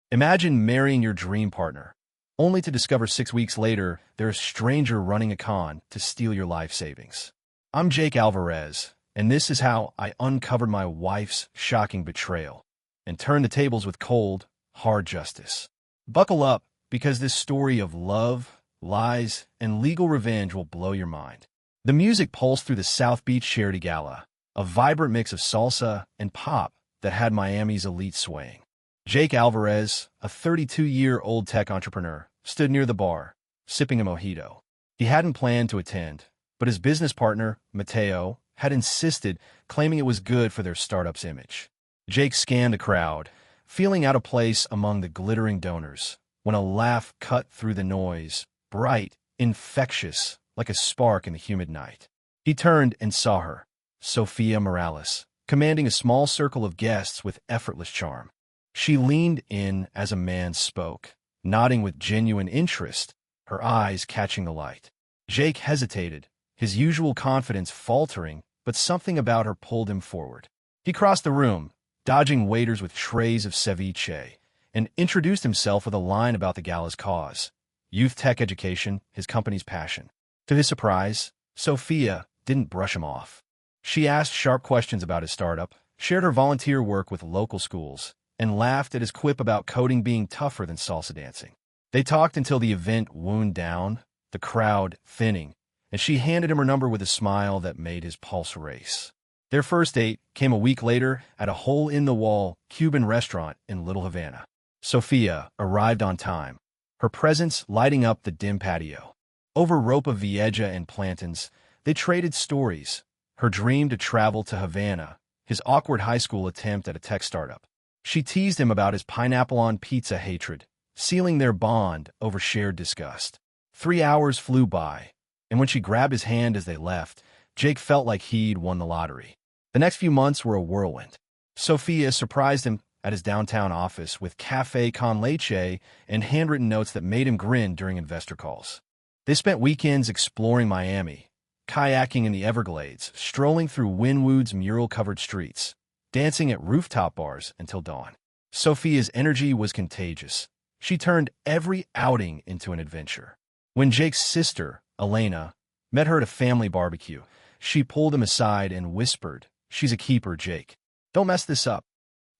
Imagine marrying your dream partner, only to discover 6 weeks later there's a stranger running a con to steal your life savings. I'm Jake Alvarez, and this is how I uncovered my wife's shocking betrayal and turned the tables with cold, hard justice. Buckle up, because this story of love, lies, and legal revenge will blow your mind. The music pulsed through the South Beach Charity Gala, a vibrant mix of salsa and pop that had Miami's elite swaying. Jake Alvarez, a 32-year-old tech entrepreneur, stood near the bar, sipping a mojito. He hadn't planned to attend, but his business partner, Mateo, had insisted, claiming it was good for their startup's image. Jake scanned the crowd, feeling out of place among the glittering donors, when a laugh cut through the noise, bright, infectious, like a spark in the humid night. He turned and saw her, Sophia Morales, commanding a small circle of guests with effortless charm. She leaned in as a man spoke, nodding with genuine interest, her eyes catching the light. Jake hesitated, his usual confidence faltering, but something about her pulled him forward. He crossed the room, dodging waiters with trays of ceviche, and introduced himself with a line about the gala's cause: youth tech education, his company's passion. To his surprise, Sophia didn't brush him off. She asked sharp questions about his startup, shared her volunteer work with local schools, and laughed at his quip about coding being tougher than salsa dancing. They talked until the event wound down, the crowd thinning, and she handed him her number with a smile that made his pulse race. Their first date came a week later at a hole-in-the-wall Cuban restaurant in Little Havana. Sophia arrived on time, her presence lighting up the dim patio. Over ropa vieja and plantains, they traded stories: her dream to travel to Havana, his awkward high school attempt at a tech startup. She teased him about his pineapple-on-pizza hatred, sealing their bond over shared disgust. 3 hours flew by, and when she grabbed his hand as they left, Jake felt like he'd won the lottery. The next few months were a whirlwind. Sophia surprised him at his downtown office with café con leche and handwritten notes that made him grin during investor calls. They spent weekends exploring Miami, kayaking in the Everglades, strolling through Wynwood's mural-covered streets, dancing at rooftop bars until dawn. Sophia's energy was contagious. She turned every outing into an adventure. When Jake's sister, Elena, met her at a family barbecue, she pulled him aside and whispered, "She's a keeper, Jake. Don't mess this up."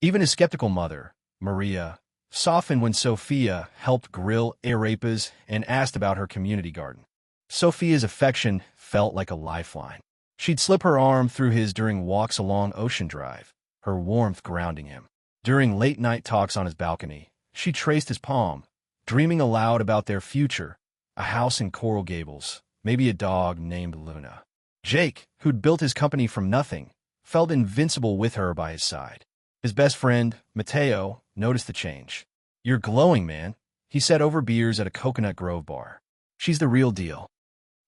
Even his skeptical mother, Maria, softened when Sophia helped grill arepas and asked about her community garden. Sophia's affection felt like a lifeline. She'd slip her arm through his during walks along Ocean Drive, her warmth grounding him. During late-night talks on his balcony, she traced his palm, dreaming aloud about their future: a house in Coral Gables, maybe a dog named Luna. Jake, who'd built his company from nothing, felt invincible with her by his side. His best friend, Mateo, noticed the change. "You're glowing, man," he said over beers at a Coconut Grove bar. "She's the real deal."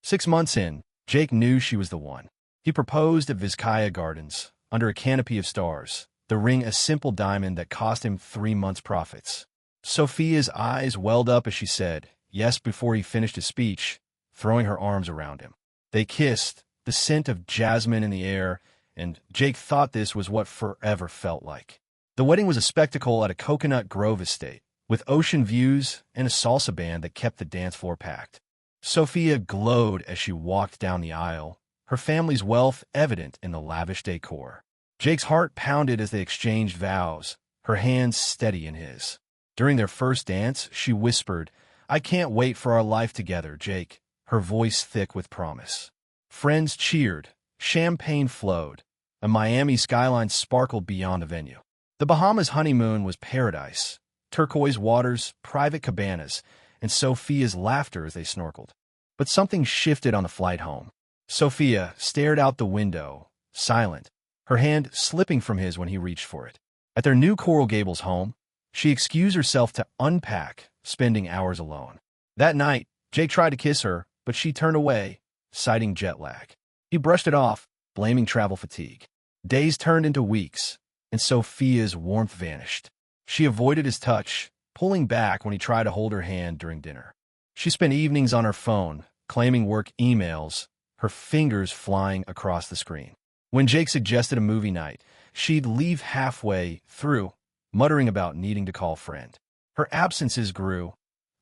6 months in, Jake knew she was the one. He proposed at Vizcaya Gardens, under a canopy of stars, the ring a simple diamond that cost him 3 months' profits. Sophia's eyes welled up as she said yes before he finished his speech, throwing her arms around him. They kissed, the scent of jasmine in the air, and Jake thought this was what forever felt like. The wedding was a spectacle at a Coconut Grove estate, with ocean views and a salsa band that kept the dance floor packed. Sophia glowed as she walked down the aisle, her family's wealth evident in the lavish decor. Jake's heart pounded as they exchanged vows, her hands steady in his. During their first dance, she whispered, "I can't wait for our life together, Jake," her voice thick with promise. Friends cheered, champagne flowed, a Miami skyline sparkled beyond the venue. The Bahamas' honeymoon was paradise: turquoise waters, private cabanas, and Sophia's laughter as they snorkeled. But something shifted on the flight home. Sophia stared out the window, silent, her hand slipping from his when he reached for it. At their new Coral Gables home, she excused herself to unpack, spending hours alone. That night, Jake tried to kiss her, but she turned away, citing jet lag. He brushed it off, blaming travel fatigue. Days turned into weeks, and Sophia's warmth vanished. She avoided his touch, pulling back when he tried to hold her hand during dinner. She spent evenings on her phone, claiming work emails, her fingers flying across the screen. When Jake suggested a movie night, she'd leave halfway through, muttering about needing to call a friend. Her absences grew,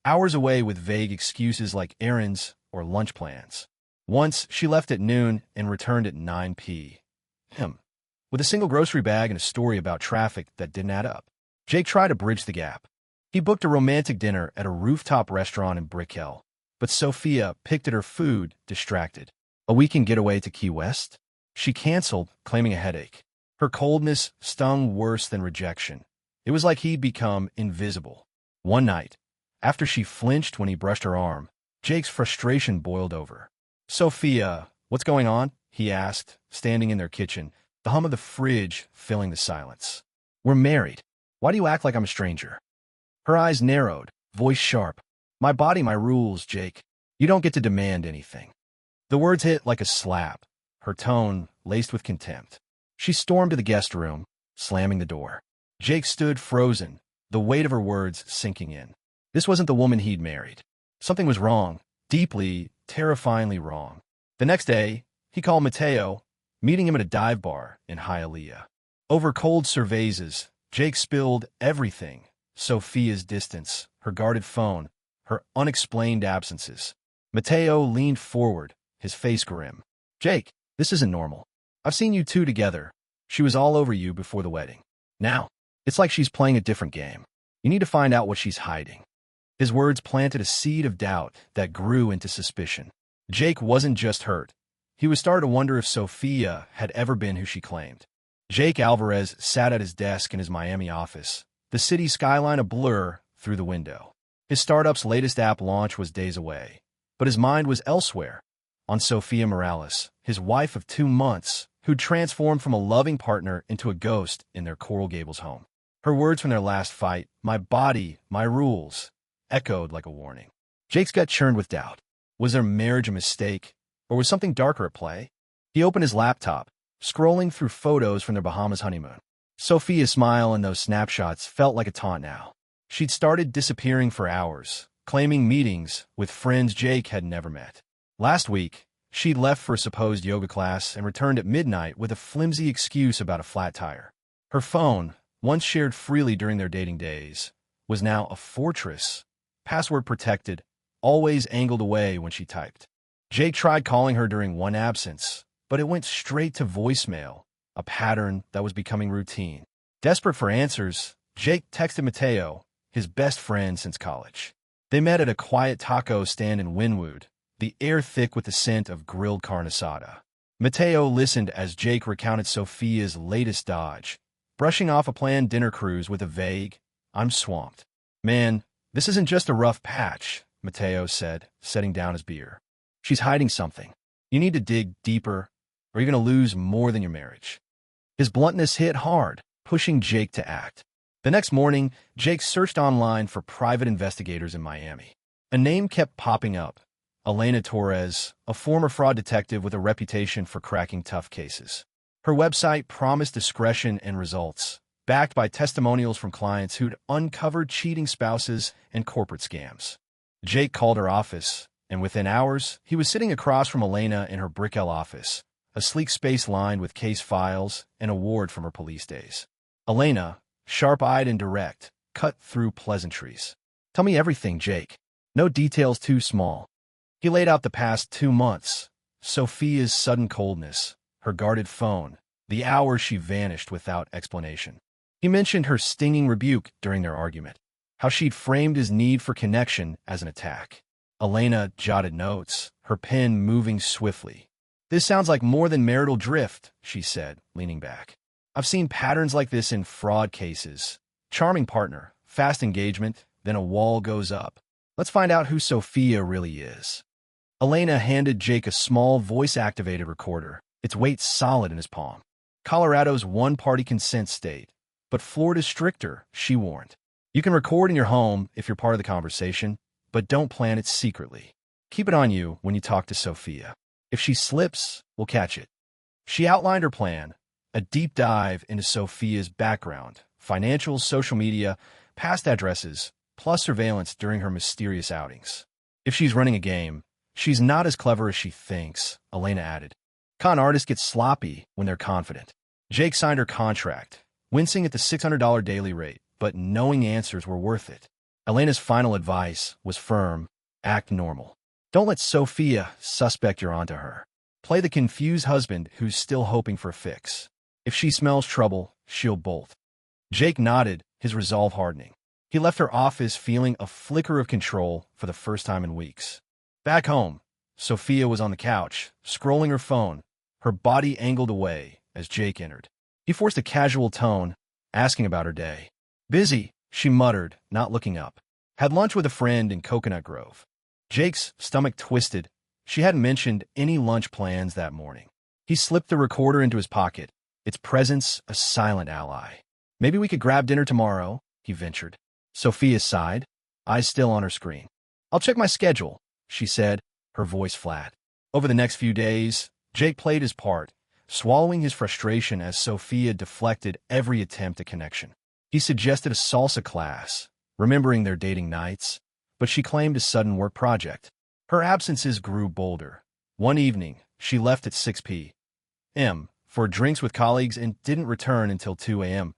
hours away with vague excuses like errands or lunch plans. Once, she left at noon and returned at 9 p.m. with a single grocery bag and a story about traffic that didn't add up. Jake tried to bridge the gap. He booked a romantic dinner at a rooftop restaurant in Brickell, but Sophia picked at her food, distracted. A weekend getaway to Key West? She canceled, claiming a headache. Her coldness stung worse than rejection. It was like he'd become invisible. One night, after she flinched when he brushed her arm, Jake's frustration boiled over. "Sophia, what's going on?" he asked, standing in their kitchen, the hum of the fridge filling the silence. "We're married. Why do you act like I'm a stranger?" Her eyes narrowed, voice sharp. "My body, my rules, Jake. You don't get to demand anything." The words hit like a slap, her tone laced with contempt. She stormed to the guest room, slamming the door. Jake stood frozen, the weight of her words sinking in. This wasn't the woman he'd married. Something was wrong, deeply, terrifyingly wrong. The next day, he called Matteo, meeting him at a dive bar in Hialeah. Over cold cervezas, Jake spilled everything: Sophia's distance, her guarded phone, her unexplained absences. Matteo leaned forward, his face grim. "Jake, this isn't normal. I've seen you two together. She was all over you before the wedding. Now, it's like she's playing a different game. You need to find out what she's hiding." His words planted a seed of doubt that grew into suspicion. Jake wasn't just hurt. He was starting to wonder if Sophia had ever been who she claimed. Jake Alvarez sat at his desk in his Miami office, the city skyline a blur through the window. His startup's latest app launch was days away, but his mind was elsewhere, on Sophia Morales, his wife of 2 months, who'd transformed from a loving partner into a ghost in their Coral Gables home. Her words from their last fight, "My body, my rules," echoed like a warning. Jake's gut churned with doubt. Was their marriage a mistake, or was something darker at play? He opened his laptop, scrolling through photos from their Bahamas honeymoon. Sophia's smile in those snapshots felt like a taunt now. She'd started disappearing for hours, claiming meetings with friends Jake had never met. Last week, she'd left for a supposed yoga class and returned at midnight with a flimsy excuse about a flat tire. Her phone, once shared freely during their dating days, was now a fortress, password protected, always angled away when she typed. Jake tried calling her during one absence, but it went straight to voicemail, a pattern that was becoming routine. Desperate for answers, Jake texted Matteo, his best friend since college. They met at a quiet taco stand in Wynwood, the air thick with the scent of grilled carne asada. Matteo listened as Jake recounted Sophia's latest dodge, brushing off a planned dinner cruise with a vague, "I'm swamped." "Man, this isn't just a rough patch," Matteo said, setting down his beer. "She's hiding something. You need to dig deeper, or you're going to lose more than your marriage." His bluntness hit hard, pushing Jake to act. The next morning, Jake searched online for private investigators in Miami. A name kept popping up: Elena Torres, a former fraud detective with a reputation for cracking tough cases. Her website promised discretion and results, backed by testimonials from clients who'd uncovered cheating spouses and corporate scams. Jake called her office, and within hours, he was sitting across from Elena in her Brickell office, a sleek space lined with case files and a ward from her police days. Elena, sharp-eyed and direct, cut through pleasantries. "Tell me everything, Jake. No details too small." He laid out the past 2 months, Sophia's sudden coldness, her guarded phone, the hours she vanished without explanation. He mentioned her stinging rebuke during their argument, how she'd framed his need for connection as an attack. Elena jotted notes, her pen moving swiftly. "This sounds like more than marital drift," she said, leaning back. "I've seen patterns like this in fraud cases. Charming partner, fast engagement, then a wall goes up. Let's find out who Sophia really is." Elena handed Jake a small voice-activated recorder, its weight solid in his palm. Colorado's one-party consent state, but Florida's stricter, she warned. "You can record in your home if you're part of the conversation, but don't plan it secretly. Keep it on you when you talk to Sophia. If she slips, we'll catch it." She outlined her plan, a deep dive into Sophia's background, financials, social media, past addresses, plus surveillance during her mysterious outings. "If she's running a game, she's not as clever as she thinks," Elena added. "Con artists get sloppy when they're confident." Jake signed her contract, wincing at the $600 daily rate, but knowing answers were worth it. Elena's final advice was firm: act normal. Don't let Sophia suspect you're onto her. Play the confused husband who's still hoping for a fix. If she smells trouble, she'll bolt. Jake nodded, his resolve hardening. He left her office feeling a flicker of control for the first time in weeks. Back home, Sophia was on the couch, scrolling her phone, her body angled away as Jake entered. He forced a casual tone, asking about her day. Busy, she muttered, not looking up. Had lunch with a friend in Coconut Grove. Jake's stomach twisted. She hadn't mentioned any lunch plans that morning. He slipped the recorder into his pocket, its presence a silent ally. Maybe we could grab dinner tomorrow, he ventured. Sophia sighed, eyes still on her screen. I'll check my schedule, she said, her voice flat. Over the next few days, Jake played his part, swallowing his frustration as Sophia deflected every attempt at connection. He suggested a salsa class, remembering their dating nights, but she claimed a sudden work project. Her absences grew bolder. One evening, she left at 6 p.m. for drinks with colleagues and didn't return until 2 a.m.,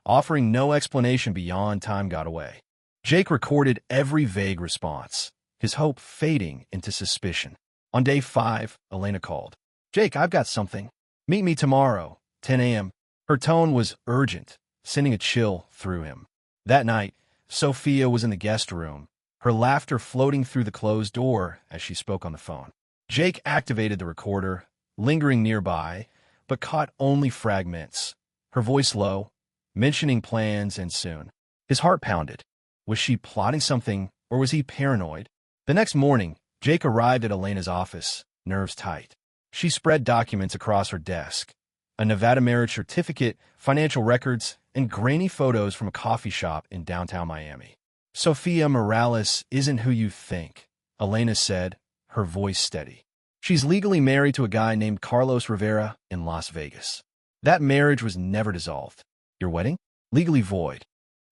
offering no explanation beyond time got away. Jake recorded every vague response, his hope fading into suspicion. On day 5, Elena called. Jake, I've got something. Meet me tomorrow, 10 a.m. Her tone was urgent, sending a chill through him. That night, Sophia was in the guest room, her laughter floating through the closed door as she spoke on the phone. Jake activated the recorder, lingering nearby, but caught only fragments. Her voice low, mentioning plans and soon. His heart pounded. Was she plotting something, or was he paranoid? The next morning, Jake arrived at Elena's office, nerves tight. She spread documents across her desk. A Nevada marriage certificate, financial records, and grainy photos from a coffee shop in downtown Miami. Sophia Morales isn't who you think, Elena said, her voice steady. She's legally married to a guy named Carlos Rivera in Las Vegas. That marriage was never dissolved. Your wedding? Legally void.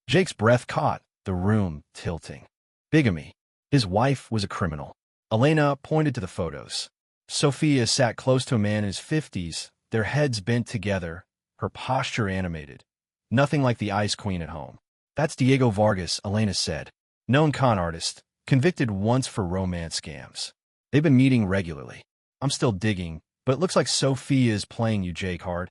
Jake's breath caught, the room tilting. Bigamy. His wife was a criminal. Elena pointed to the photos. Sophia sat close to a man in his 50s, their heads bent together, her posture animated. Nothing like the Ice Queen at home. That's Diego Vargas, Elena said. Known con artist, convicted once for romance scams. They've been meeting regularly. I'm still digging, but it looks like Sophia's playing you, Jake, hard.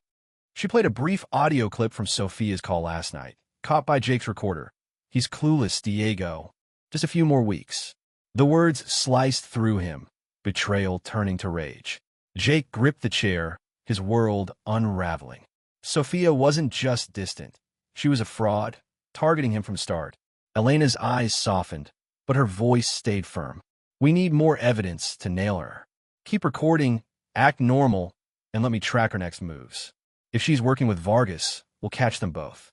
She played a brief audio clip from Sophia's call last night, caught by Jake's recorder. He's clueless, Diego. Just a few more weeks. The words sliced through him, betrayal turning to rage. Jake gripped the chair, his world unraveling. Sophia wasn't just distant. She was a fraud, targeting him from start. Elena's eyes softened, but her voice stayed firm. We need more evidence to nail her. Keep recording, act normal, and let me track her next moves. If she's working with Vargas, we'll catch them both.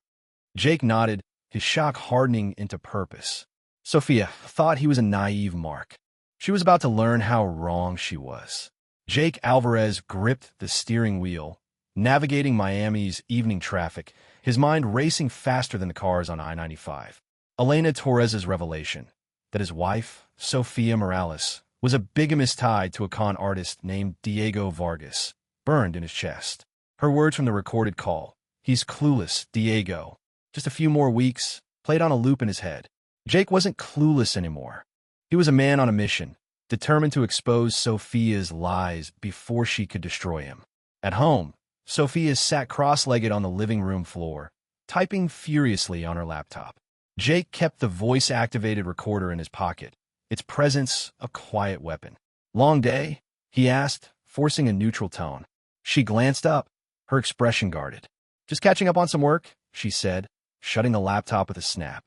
Jake nodded, his shock hardening into purpose. Sophia thought he was a naive mark. She was about to learn how wrong she was. Jake Alvarez gripped the steering wheel, navigating Miami's evening traffic, his mind racing faster than the cars on I-95. Elena Torres's revelation that his wife, Sophia Morales, was a bigamist tied to a con artist named Diego Vargas, burned in his chest. Her words from the recorded call, he's clueless, Diego. Just a few more weeks, played on a loop in his head. Jake wasn't clueless anymore. He was a man on a mission, determined to expose Sophia's lies before she could destroy him. At home, Sophia sat cross-legged on the living room floor, typing furiously on her laptop. Jake kept the voice-activated recorder in his pocket, its presence a quiet weapon. Long day? He asked, forcing a neutral tone. She glanced up, her expression guarded. Just catching up on some work, she said, shutting the laptop with a snap.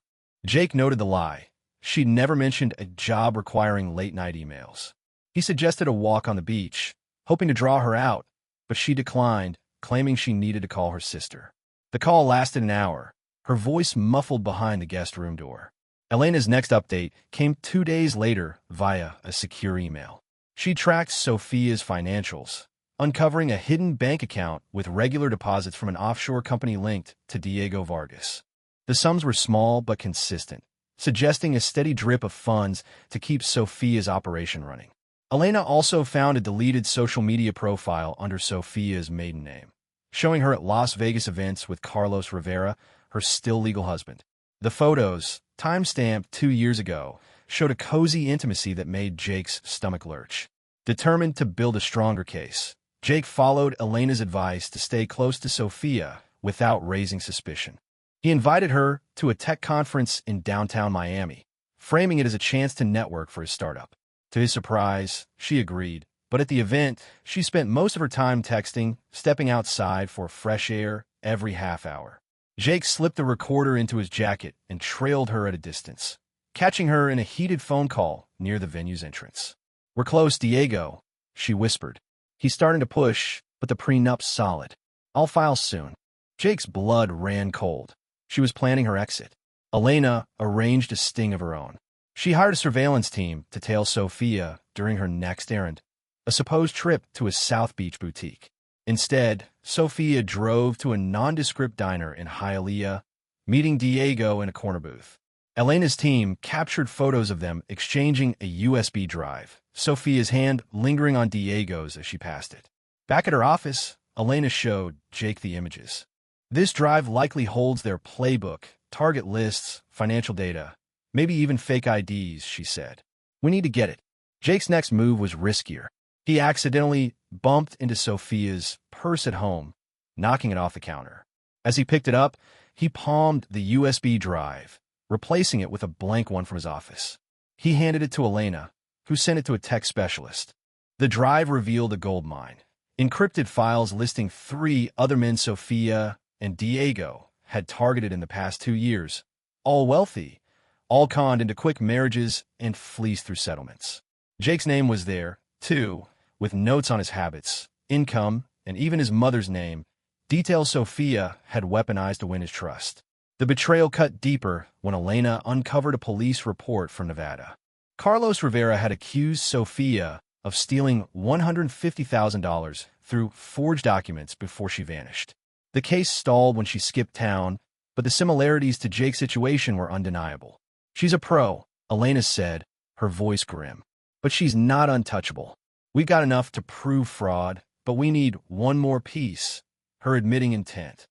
Jake noted the lie. She'd never mentioned a job requiring late-night emails. He suggested a walk on the beach, hoping to draw her out, but she declined, claiming she needed to call her sister. The call lasted an hour, her voice muffled behind the guest room door. Elena's next update came 2 days later via a secure email. She tracked Sophia's financials, uncovering a hidden bank account with regular deposits from an offshore company linked to Diego Vargas. The sums were small but consistent, suggesting a steady drip of funds to keep Sophia's operation running. Elena also found a deleted social media profile under Sophia's maiden name, showing her at Las Vegas events with Carlos Rivera, her still legal husband. The photos, time-stamped 2 years ago, showed a cozy intimacy that made Jake's stomach lurch. Determined to build a stronger case, Jake followed Elena's advice to stay close to Sophia without raising suspicion. He invited her to a tech conference in downtown Miami, framing it as a chance to network for his startup. To his surprise, she agreed, but at the event, she spent most of her time texting, stepping outside for fresh air every half hour. Jake slipped the recorder into his jacket and trailed her at a distance, catching her in a heated phone call near the venue's entrance. "We're close, Diego," she whispered. "He's starting to push, but the prenup's solid. I'll file soon." Jake's blood ran cold. She was planning her exit. Elena arranged a sting of her own. She hired a surveillance team to tail Sophia during her next errand, a supposed trip to a South Beach boutique. Instead, Sophia drove to a nondescript diner in Hialeah, meeting Diego in a corner booth. Elena's team captured photos of them exchanging a USB drive, Sophia's hand lingering on Diego's as she passed it. Back at her office, Elena showed Jake the images. "This drive likely holds their playbook, target lists, financial data, maybe even fake IDs," she said. "We need to get it." Jake's next move was riskier. He accidentally bumped into Sophia's purse at home, knocking it off the counter. As he picked it up, he palmed the USB drive, replacing it with a blank one from his office. He handed it to Elena, who sent it to a tech specialist. The drive revealed a goldmine. Encrypted files listing 3 other men Sophia and Diego had targeted in the past 2 years, all wealthy, all conned into quick marriages and fleeced through settlements. Jake's name was there, too, with notes on his habits, income, and even his mother's name, details Sophia had weaponized to win his trust. The betrayal cut deeper when Elena uncovered a police report from Nevada. Carlos Rivera had accused Sophia of stealing $150,000 through forged documents before she vanished. The case stalled when she skipped town, but the similarities to Jake's situation were undeniable. "She's a pro," Elena said, her voice grim. "But she's not untouchable. We've got enough to prove fraud, but we need one more piece, her admitting intent."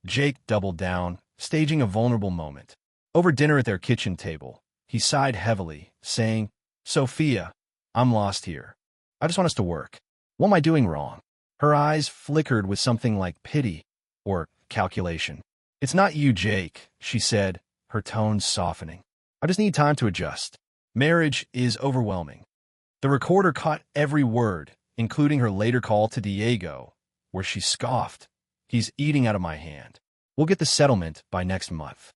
Jake doubled down, staging a vulnerable moment. Over dinner at their kitchen table, he sighed heavily, saying, "Sophia, I'm lost here. I just want us to work. What am I doing wrong?" Her eyes flickered with something like pity or calculation. "It's not you, Jake," she said, her tones softening. "I just need time to adjust. Marriage is overwhelming." The recorder caught every word, including her later call to Diego, where she scoffed. "He's eating out of my hand. We'll get the settlement by next month."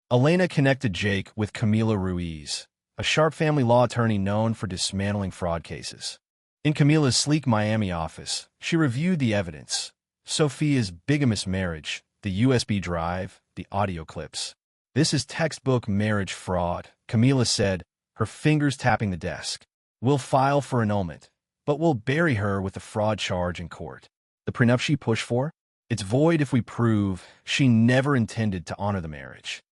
Elena connected Jake with Camila Ruiz, a sharp family law attorney known for dismantling fraud cases. In Camila's sleek Miami office, she reviewed the evidence: Sophia's bigamous marriage, the USB drive, the audio clips. "This is textbook marriage fraud," Camila said, her fingers tapping the desk. "We'll file for annulment, but we'll bury her with the fraud charge in court. The prenup she pushed for? It's void if we prove she never intended to honor the marriage."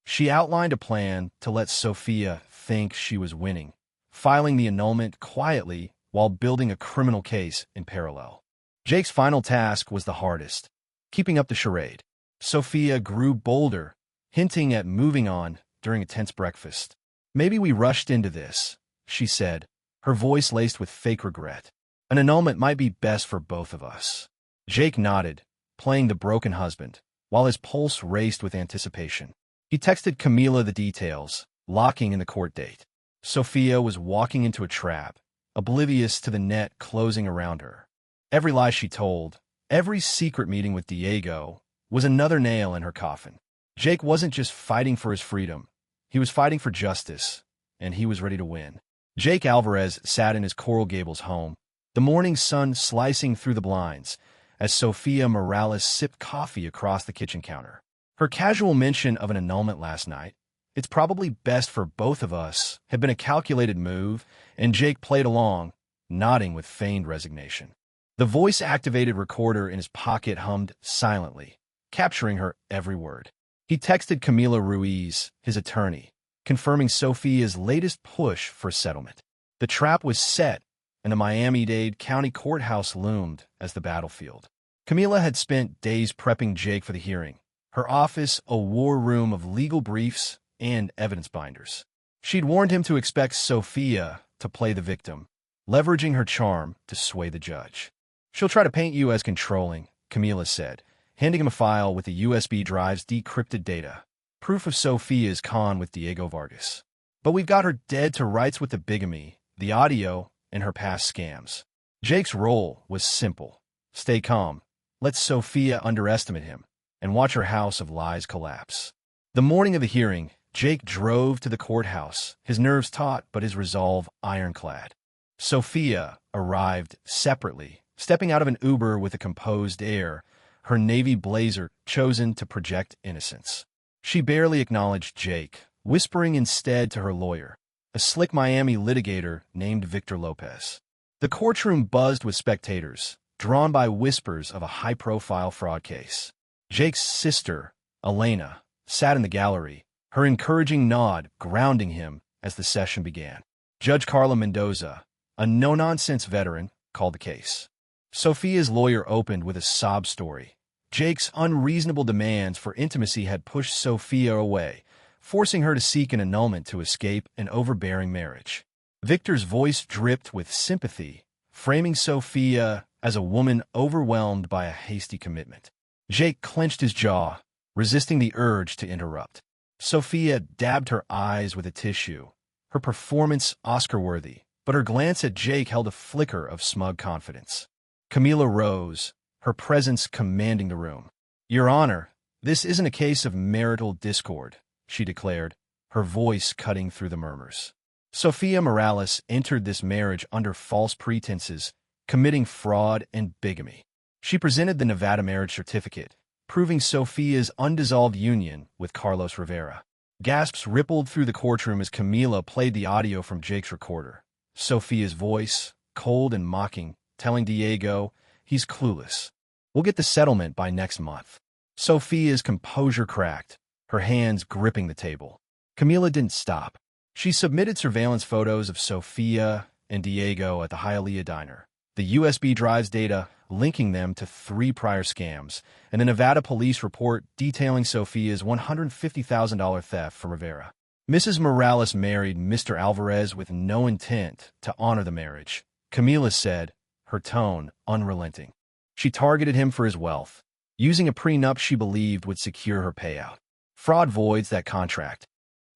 She outlined a plan to let Sophia think she was winning, filing the annulment quietly while building a criminal case in parallel. Jake's final task was the hardest: keeping up the charade. Sophia grew bolder, hinting at moving on during a tense breakfast. "Maybe we rushed into this," she said, her voice laced with fake regret. "An annulment might be best for both of us." Jake nodded, playing the broken husband, while his pulse raced with anticipation. He texted Camila the details, locking in the court date. Sophia was walking into a trap, oblivious to the net closing around her. Every lie she told, every secret meeting with Diego, was another nail in her coffin. Jake wasn't just fighting for his freedom. He was fighting for justice, and he was ready to win. Jake Alvarez sat in his Coral Gables home, the morning sun slicing through the blinds, as Sophia Morales sipped coffee across the kitchen counter. Her casual mention of an annulment last night, "It's probably best for both of us," had been a calculated move, and Jake played along, nodding with feigned resignation. The voice-activated recorder in his pocket hummed silently, capturing her every word. He texted Camila Ruiz, his attorney, confirming Sophia's latest push for settlement. The trap was set, and the Miami-Dade County Courthouse loomed as the battlefield. Camila had spent days prepping Jake for the hearing, Her office a war room of legal briefs and evidence binders. She'd warned him to expect Sophia to play the victim, leveraging her charm to sway the judge. "She'll try to paint you as controlling," Camila said, handing him a file with the USB drive's decrypted data, proof of Sophia's con with Diego Vargas. "But we've got her dead to rights with the bigamy, the audio, and her past scams." Jake's role was simple. Stay calm, let Sophia underestimate him, and watch her house of lies collapse. The morning of the hearing, Jake drove to the courthouse, his nerves taut but his resolve ironclad. Sophia arrived separately, stepping out of an Uber with a composed air, her navy blazer chosen to project innocence. She barely acknowledged Jake, whispering instead to her lawyer, a slick Miami litigator named Victor Lopez. The courtroom buzzed with spectators, drawn by whispers of a high-profile fraud case. Jake's sister, Elena, sat in the gallery, her encouraging nod grounding him as the session began. Judge Carla Mendoza, a no-nonsense veteran, called the case. Sophia's lawyer opened with a sob story. Jake's unreasonable demands for intimacy had pushed Sophia away, forcing her to seek an annulment to escape an overbearing marriage. Victor's voice dripped with sympathy, framing Sophia as a woman overwhelmed by a hasty commitment. Jake clenched his jaw, resisting the urge to interrupt. Sophia dabbed her eyes with a tissue, her performance Oscar-worthy, but her glance at Jake held a flicker of smug confidence. Camila rose, her presence commanding the room. "Your Honor, this isn't a case of marital discord," she declared, her voice cutting through the murmurs. Sophia Morales entered this marriage under false pretenses, committing fraud and bigamy. She presented the Nevada marriage certificate, proving Sophia's undissolved union with Carlos Rivera. Gasps rippled through the courtroom as Camila played the audio from Jake's recorder. Sophia's voice, cold and mocking, telling Diego, he's clueless. "We'll get the settlement by next month." Sophia's composure cracked, her hands gripping the table. Camila didn't stop. She submitted surveillance photos of Sophia and Diego at the Hialeah diner, the USB drives data linking them to 3 prior scams, and the Nevada police report detailing Sophia's $150,000 theft from Rivera. Mrs. Morales married Mr. Alvarez with no intent to honor the marriage, Camila said, her tone unrelenting. She targeted him for his wealth, using a prenup she believed would secure her payout. Fraud voids that contract.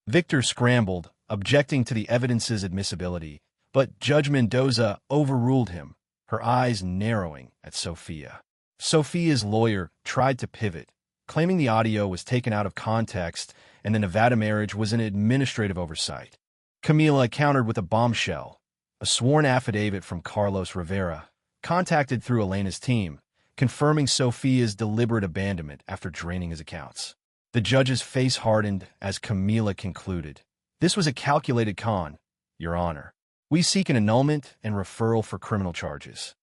Victor scrambled, objecting to the evidence's admissibility, but Judge Mendoza overruled him, her eyes narrowing at Sophia. Sophia's lawyer tried to pivot, claiming the audio was taken out of context and the Nevada marriage was an administrative oversight. Camila countered with a bombshell, a sworn affidavit from Carlos Rivera, contacted through Elena's team, confirming Sophia's deliberate abandonment after draining his accounts. The judge's face hardened as Camila concluded, "This was a calculated con, Your Honor. We seek an annulment and referral for criminal charges."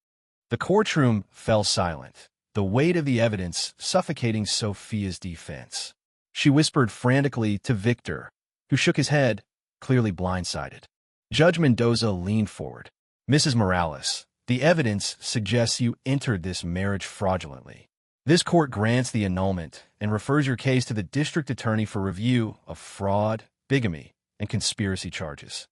The courtroom fell silent, the weight of the evidence suffocating Sophia's defense. She whispered frantically to Victor, who shook his head, clearly blindsided. Judge Mendoza leaned forward. "Mrs. Morales, the evidence suggests you entered this marriage fraudulently. This court grants the annulment and refers your case to the district attorney for review of fraud, bigamy, and conspiracy charges."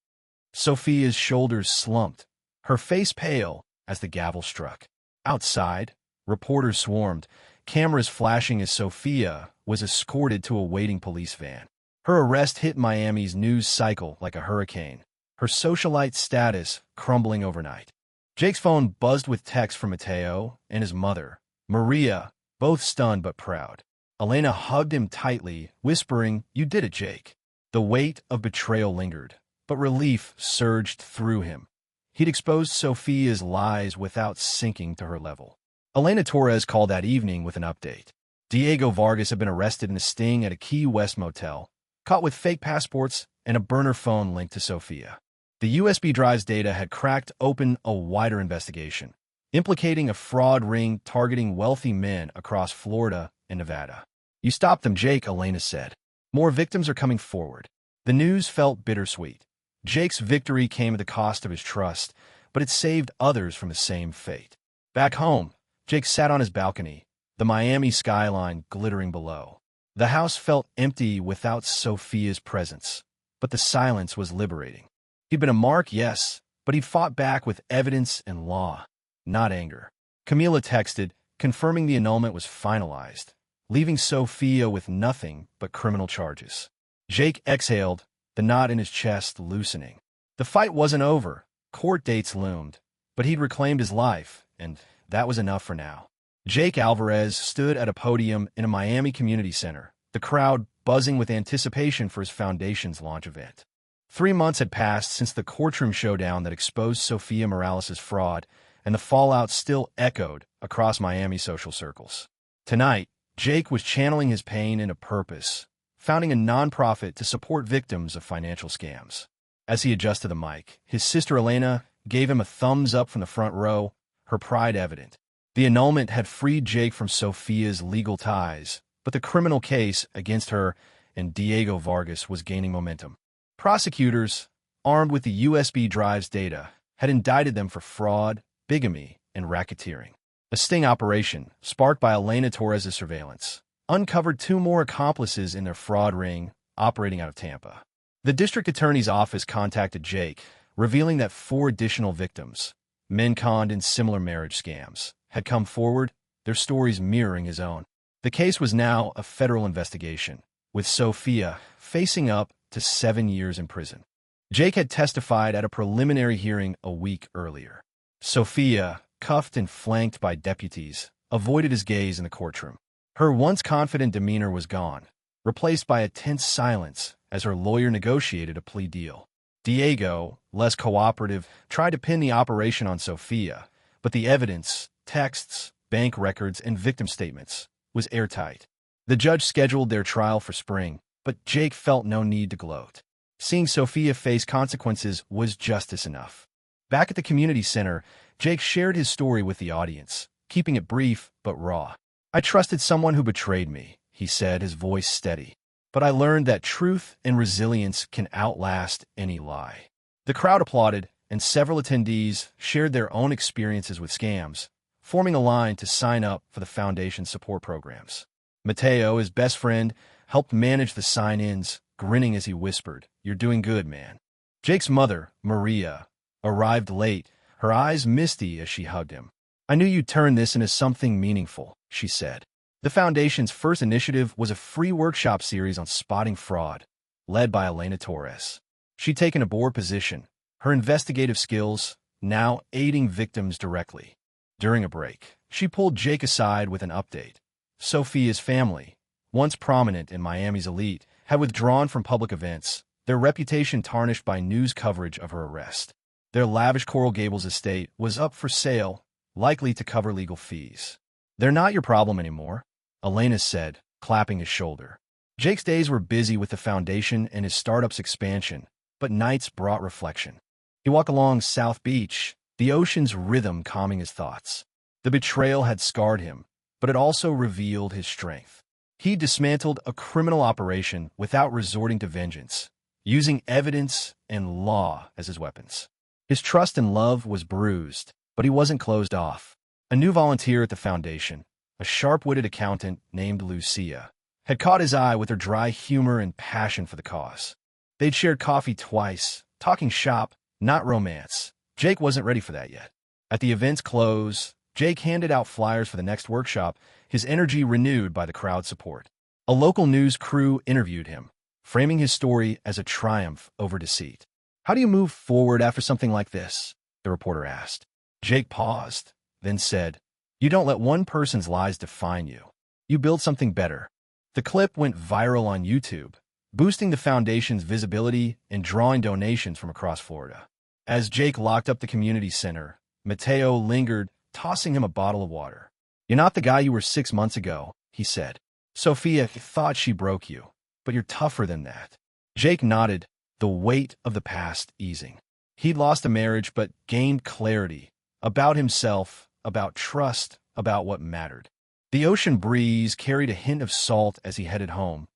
Sophia's shoulders slumped, her face pale as the gavel struck. Outside, reporters swarmed, cameras flashing as Sophia was escorted to a waiting police van. Her arrest hit Miami's news cycle like a hurricane, her socialite status crumbling overnight. Jake's phone buzzed with texts from Mateo and his mother, Maria, both stunned but proud. Elena hugged him tightly, whispering, "You did it, Jake." The weight of betrayal lingered, but relief surged through him. He'd exposed Sophia's lies without sinking to her level. Elena Torres called that evening with an update. Diego Vargas had been arrested in a sting at a Key West motel, caught with fake passports and a burner phone linked to Sophia. The USB drive's data had cracked open a wider investigation, implicating a fraud ring targeting wealthy men across Florida and Nevada. "You stopped them, Jake," Elena said. "More victims are coming forward." The news felt bittersweet. Jake's victory came at the cost of his trust, but it saved others from the same fate. Back home, Jake sat on his balcony, the Miami skyline glittering below. The house felt empty without Sophia's presence, but the silence was liberating. He'd been a mark, yes, but he'd fought back with evidence and law, not anger. Camila texted, confirming the annulment was finalized, leaving Sophia with nothing but criminal charges. Jake exhaled, the knot in his chest loosening. The fight wasn't over. Court dates loomed, but he'd reclaimed his life, and that was enough for now. Jake Alvarez stood at a podium in a Miami community center, the crowd buzzing with anticipation for his foundation's launch event. 3 months had passed since the courtroom showdown that exposed Sophia Morales' fraud, and the fallout still echoed across Miami social circles. Tonight, Jake was channeling his pain into purpose, founding a nonprofit to support victims of financial scams. As he adjusted the mic, his sister Elena gave him a thumbs up from the front row, her pride evident. The annulment had freed Jake from Sophia's legal ties, but the criminal case against her and Diego Vargas was gaining momentum. Prosecutors, armed with the USB drive's data, had indicted them for fraud, bigamy, and racketeering. A sting operation, sparked by Elena Torres' surveillance, uncovered 2 more accomplices in their fraud ring operating out of Tampa. The district attorney's office contacted Jake, revealing that 4 additional victims, men conned in similar marriage scams, had come forward, their stories mirroring his own. The case was now a federal investigation, with Sophia facing up to 7 years in prison. Jake had testified at a preliminary hearing a week earlier. Sophia, cuffed and flanked by deputies, avoided his gaze in the courtroom. Her once confident demeanor was gone, replaced by a tense silence as her lawyer negotiated a plea deal. Diego, less cooperative, tried to pin the operation on Sophia, but the evidence, texts, bank records, and victim statements, was airtight. The judge scheduled their trial for spring, but Jake felt no need to gloat. Seeing Sophia face consequences was justice enough. Back at the community center, Jake shared his story with the audience, keeping it brief but raw. "I trusted someone who betrayed me," he said, his voice steady. "But I learned that truth and resilience can outlast any lie." The crowd applauded, and several attendees shared their own experiences with scams, forming a line to sign up for the foundation's support programs. Mateo, his best friend, helped manage the sign-ins, grinning as he whispered, "You're doing good, man." Jake's mother, Maria, arrived late, her eyes misty as she hugged him. "I knew you'd turn this into something meaningful," she said. The foundation's first initiative was a free workshop series on spotting fraud, led by Elena Torres. She'd taken a board position, her investigative skills now aiding victims directly. During a break, she pulled Jake aside with an update. Sophia's family, once prominent in Miami's elite, had withdrawn from public events, their reputation tarnished by news coverage of her arrest. Their lavish Coral Gables estate was up for sale, likely to cover legal fees. "They're not your problem anymore," Elena said, clapping his shoulder. Jake's days were busy with the foundation and his startup's expansion, but nights brought reflection. He walked along South Beach, the ocean's rhythm calming his thoughts. The betrayal had scarred him, but it also revealed his strength. He dismantled a criminal operation without resorting to vengeance, using evidence and law as his weapons. His trust and love was bruised, but he wasn't closed off. A new volunteer at the foundation, a sharp-witted accountant named Lucia, had caught his eye with her dry humor and passion for the cause. They'd shared coffee twice, talking shop, not romance. Jake wasn't ready for that yet. At the event's close, Jake handed out flyers for the next workshop, his energy renewed by the crowd support. A local news crew interviewed him, framing his story as a triumph over deceit. "How do you move forward after something like this?" the reporter asked. Jake paused, then said, "You don't let one person's lies define you. You build something better." The clip went viral on YouTube, boosting the foundation's visibility and drawing donations from across Florida. As Jake locked up the community center, Mateo lingered, tossing him a bottle of water. "You're not the guy you were 6 months ago," he said. "Sophia thought she broke you, but you're tougher than that." Jake nodded, the weight of the past easing. He'd lost a marriage but gained clarity about himself, about trust, about what mattered. The ocean breeze carried a hint of salt as he headed home,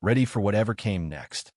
ready for whatever came next.